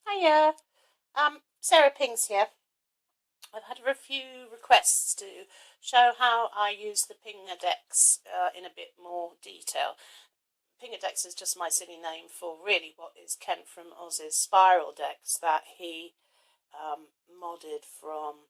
Hiya, Sarah Pings here. I've had a few requests to show how I use the Spiraldex in a bit more detail. Spiraldex is just my silly name for really what is Kent from Oz's Spiraldex that he modded from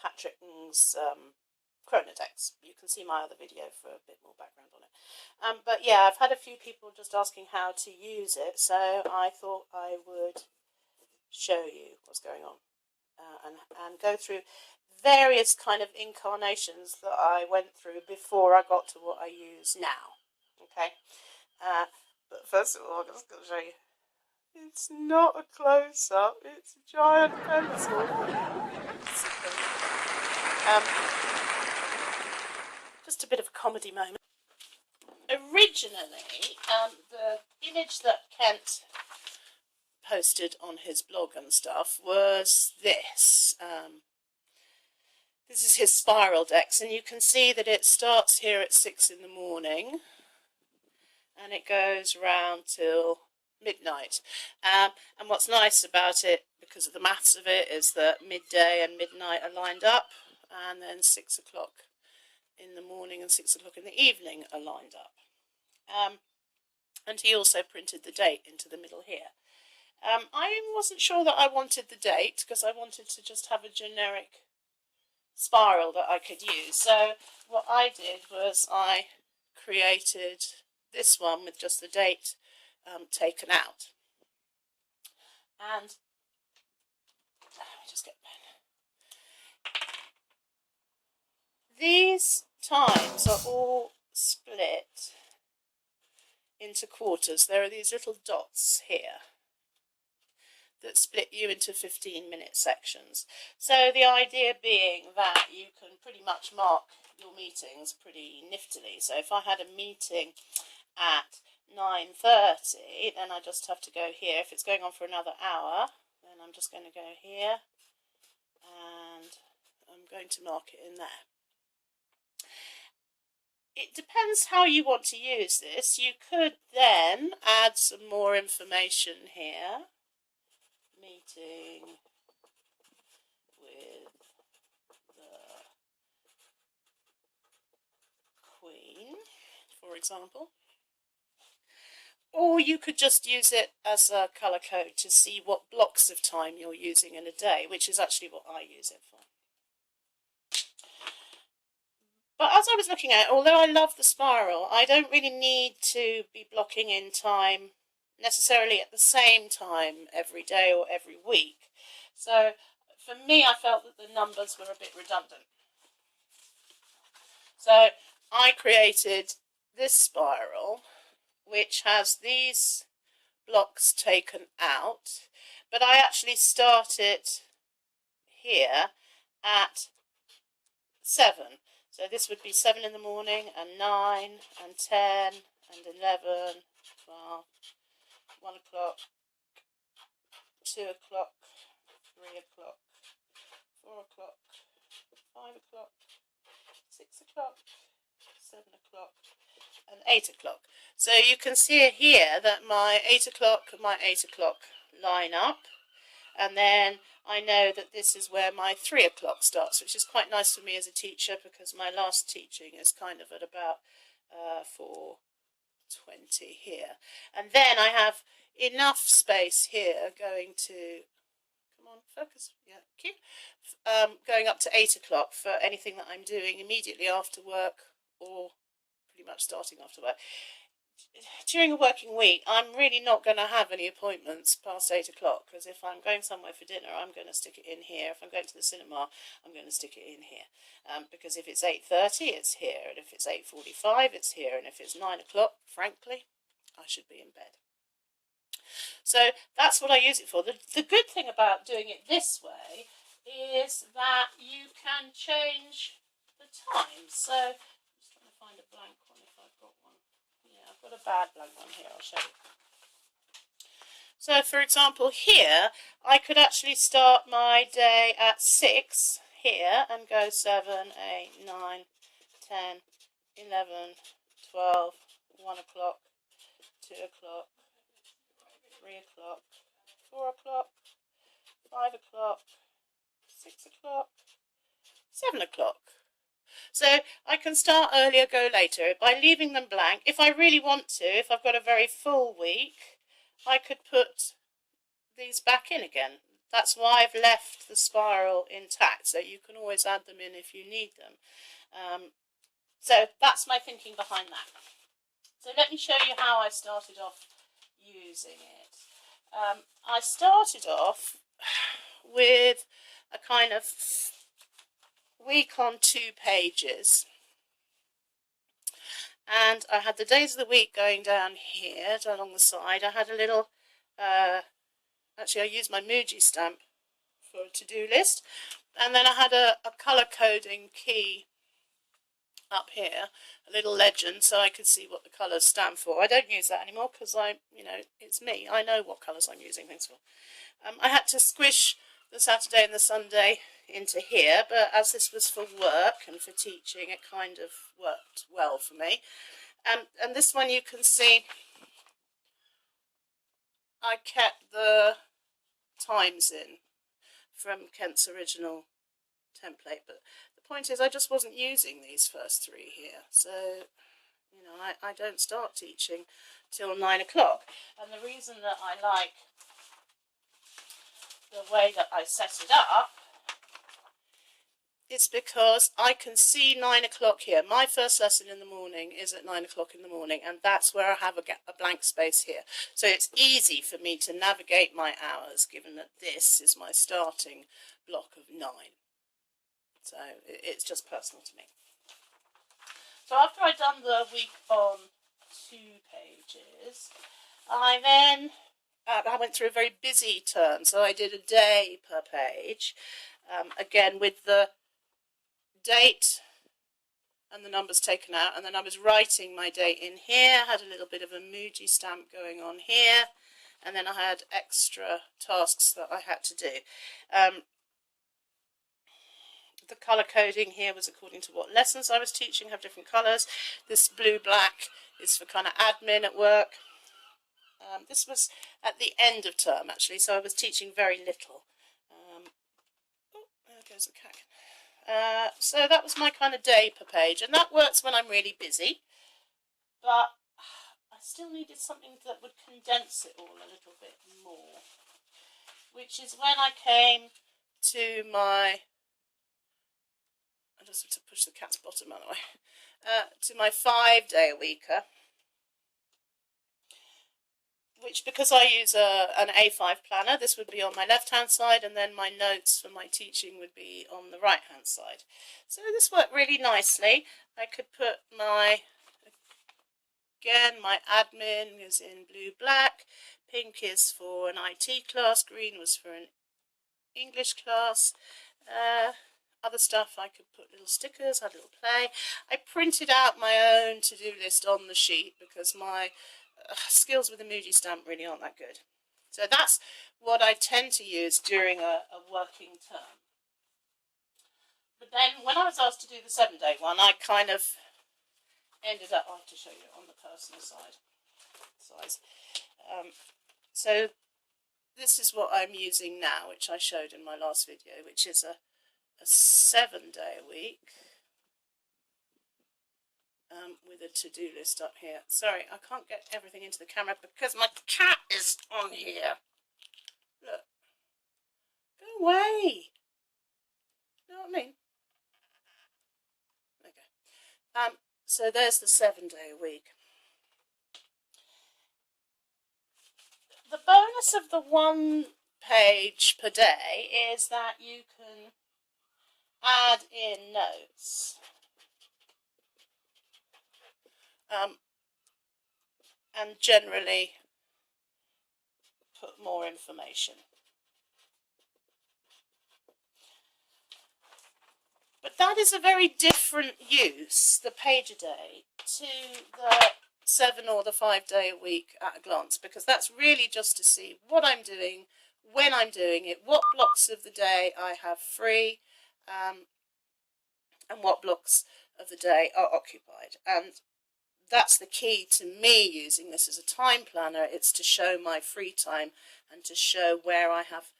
Patrick's Chronodex. You can see my other video for a bit more background on it. But yeah, I've had a few people just asking how to use it, so I thought I would show you what's going on and go through various kind of incarnations that I went through before I got to what I use now. Okay, but first of all, I'm just going to show you. It's not a close-up, it's a giant pencil. Just a bit of a comedy moment. Originally, the image that Kent posted on his blog and stuff was this. This is his Spiraldex, and you can see that it starts here at 6 in the morning and it goes round till midnight. And what's nice about it, because of the maths of it, is that midday and midnight are lined up, and then 6 o'clock in the morning and 6 o'clock in the evening are lined up. And he also printed the date into the middle here. I wasn't sure that I wanted the date, because I wanted to just have a generic spiral that I could use. So what I did was I created this one with just the date taken out. And let me just get a pen. These times are all split into quarters. There are these little dots here that split you into 15-minute sections. So the idea being that you can pretty much mark your meetings pretty niftily. So if I had a meeting at 9:30, then I just have to go here. If it's going on for another hour, then I'm just going to go here and I'm going to mark it in there. It depends how you want to use this. You could then add some more information here. Meeting with the Queen, for example. Or you could just use it as a colour code to see what blocks of time you're using in a day, which is actually what I use it for. But as I was looking at it, although I love the spiral, I don't really need to be blocking in time necessarily at the same time every day or every week. So for me, I felt that the numbers were a bit redundant. So I created this spiral, which has these blocks taken out, but I actually start it here at 7. So this would be 7 in the morning, and 9, and 10, and 11, 12, 1 o'clock, 2 o'clock, 3 o'clock, 4 o'clock, 5 o'clock, 6 o'clock, 7 o'clock, and 8 o'clock. So you can see here that my 8 o'clock and my 8 o'clock line up, and then I know that this is where my 3 o'clock starts, which is quite nice for me as a teacher, because my last teaching is kind of at about 4:20 here. And then I have enough space here going to, come on, focus, yeah, cute, going up to 8 o'clock for anything that I'm doing immediately after work or pretty much starting after work. During a working week, I'm really not going to have any appointments past 8 o'clock, because if I'm going somewhere for dinner, I'm going to stick it in here. If I'm going to the cinema, I'm going to stick it in here. Because if it's 8:30, it's here, and if it's 8:45, it's here, and if it's 9 o'clock, frankly, I should be in bed. So that's what I use it for. The good thing about doing it this way is that you can change the times. So I'm just trying to find a blank one if I've got one. Yeah, I've got a bad blank one here, I'll show you. So for example here, I could actually start my day at 6 here and go 7, 8, 9, 10, 11, 12, 1 o'clock, 2 o'clock, 3 o'clock, 4 o'clock, 5 o'clock, 6 o'clock, 7 o'clock. So I can start earlier, go later by leaving them blank. If I really want to, if I've got a very full week, I could put these back in again. That's why I've left the spiral intact, so you can always add them in if you need them. So that's my thinking behind that. So let me show you how I started off using it. I started off with a kind of week on 2 pages, and I had the days of the week going down here along the side. I had a little actually I used my Muji stamp for a to-do list, and then I had a colour coding key up here, a little legend, so I could see what the colours stand for. I don't use that anymore because it's me. I know what colours I'm using things for. I had to squish the Saturday and the Sunday into here, but as this was for work and for teaching, it kind of worked well for me. And this one you can see I kept the times in from Kent's original template, but the point is I just wasn't using these first 3 here, so I don't start teaching till 9 o'clock. And the reason that I like the way that I set it up is because I can see 9 o'clock here. My first lesson in the morning is at 9 o'clock in the morning, and that's where I have a blank space here. So it's easy for me to navigate my hours, given that this is my starting block of 9. So it's just personal to me. So after I'd done the week on 2 pages, I then I went through a very busy term, so I did a day per page, again with the date and the numbers taken out, and then I was writing my date in here, had a little bit of a Muji stamp going on here, and then I had extra tasks that I had to do. The colour coding here was according to what lessons I was teaching, have different colours. This blue-black is for kind of admin at work. This was at the end of term, actually, so I was teaching very little. Oh, there goes the cat. So that was my kind of day per page, and that works when I'm really busy, but I still needed something that would condense it all a little bit more, which is when I came to my... I just have to push the cat's bottom out of the way. To my 5-day-a-weeker, which, because I use an A5 planner, this would be on my left-hand side, and then my notes for my teaching would be on the right-hand side. So this worked really nicely. I could put my admin is in blue-black, pink is for an IT class, green was for an English class. Other stuff I could put little stickers, had a little play. I printed out my own to-do list on the sheet because my skills with the Muji stamp really aren't that good. So that's what I tend to use during a working term. But then when I was asked to do the 7-day one, I kind of ended up, I'll have to show you on the personal size. So this is what I'm using now, which I showed in my last video, which is a 7-day-a-week with a to-do list up here. Sorry, I can't get everything into the camera because my cat is on here. Look. Go away. You know what I mean? Okay. So there's the 7-day-a-week. The bonus of the 1 page per day is that you can add in notes. And generally put more information. But that is a very different use, the page a day, to the 7 or the 5-day-a-week at a glance, because that's really just to see what I'm doing, when I'm doing it, what blocks of the day I have free, and what blocks of the day are occupied. And that's the key to me using this as a time planner. It's to show my free time and to show where I have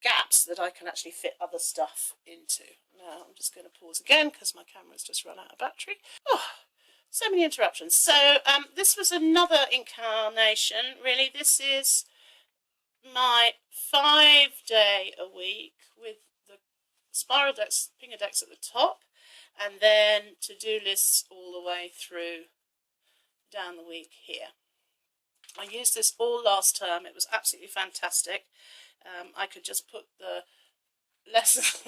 gaps that I can actually fit other stuff into. Now I'm just going to pause again because my camera's just run out of battery. Oh, so many interruptions. So this was another incarnation. Really, this is my 5-day a week with the Spiraldex, Pingerdex at the top, and then to-do lists all the way through down the week here. I used this all last term. It was absolutely fantastic. I could just put the lessons,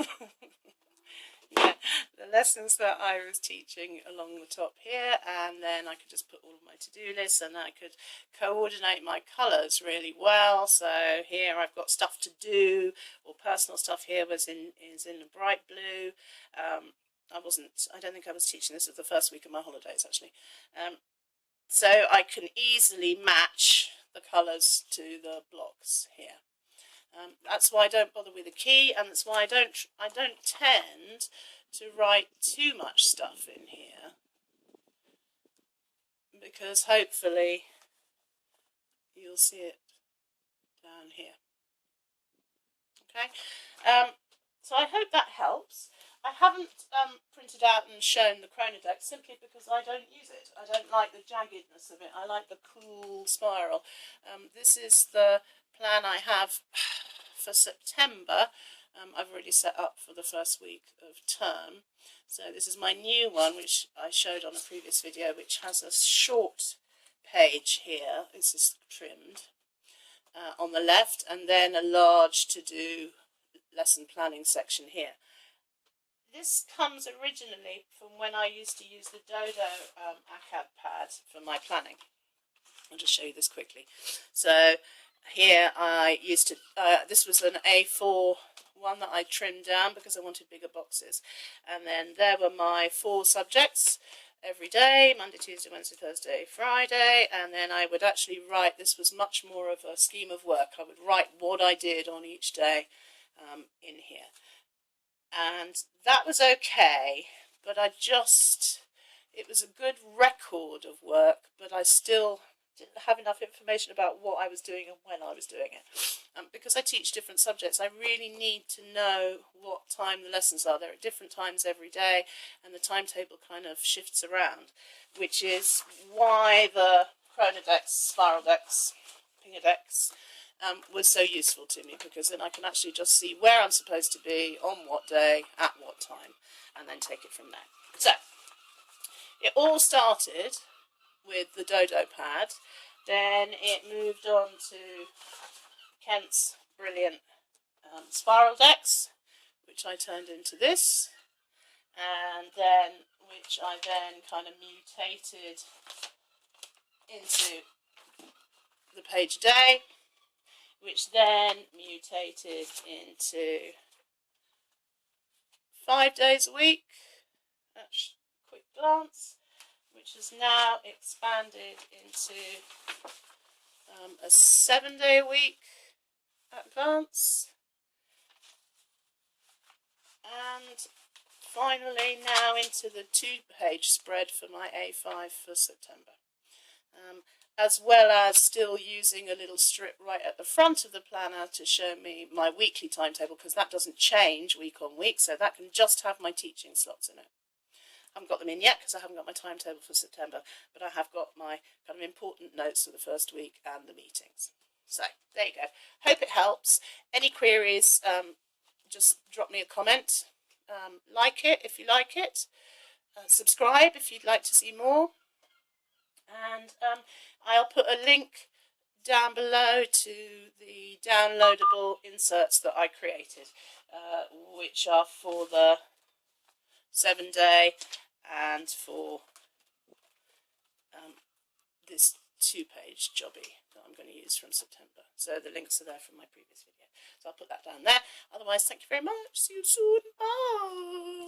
yeah, the lessons that I was teaching along the top here, and then I could just put all of my to-do lists, and I could coordinate my colours really well. So here I've got stuff to do, or personal stuff here is in the bright blue. I don't think I was teaching this as the first week of my holidays actually. So I can easily match the colours to the blocks here. That's why I don't bother with a key, and that's why I don't tend to write too much stuff in here, because hopefully you'll see it down here. Okay, so I hope that helps. I haven't printed out and shown the Chronodex simply because I don't use it. I don't like the jaggedness of it. I like the cool spiral. This is the plan I have for September. I've already set up for the first week of term. So this is my new one, which I showed on a previous video, which has a short page here. This is trimmed on the left, and then a large to-do lesson planning section here. This comes originally from when I used to use the Dodo ACAD pad for my planning. I'll just show you this quickly. So here I used to, this was an A4 one that I trimmed down because I wanted bigger boxes. And then there were my 4 subjects every day, Monday, Tuesday, Wednesday, Thursday, Friday. And then I would actually write, this was much more of a scheme of work. I would write what I did on each day in here. And that was okay, but it was a good record of work, but I still didn't have enough information about what I was doing and when I was doing it. Because I teach different subjects, I really need to know what time the lessons are. They're at different times every day, and the timetable kind of shifts around, which is why the Chronodex, Spiraldex, Pingerdex was so useful to me, because then I can actually just see where I'm supposed to be, on what day, at what time, and then take it from there. So, it all started with the Dodo pad, then it moved on to Kent's brilliant Spiraldex, which I turned into this, and then which I then kind of mutated into the page a day, which then mutated into 5 days a week, that's a quick glance, which has now expanded into a 7-day a week at glance, and finally now into the 2-page spread for my A5 for September. As well as still using a little strip right at the front of the planner to show me my weekly timetable, because that doesn't change week on week, so that can just have my teaching slots in it. I haven't got them in yet because I haven't got my timetable for September, but I have got my kind of important notes for the first week and the meetings. So there you go. Hope it helps. Any queries, just drop me a comment. Like it if you like it. Subscribe if you'd like to see more. And I'll put a link down below to the downloadable inserts that I created, which are for the 7-day and for this 2-page jobby that I'm going to use from September. So the links are there from my previous video. So I'll put that down there. Otherwise, thank you very much. See you soon. Bye.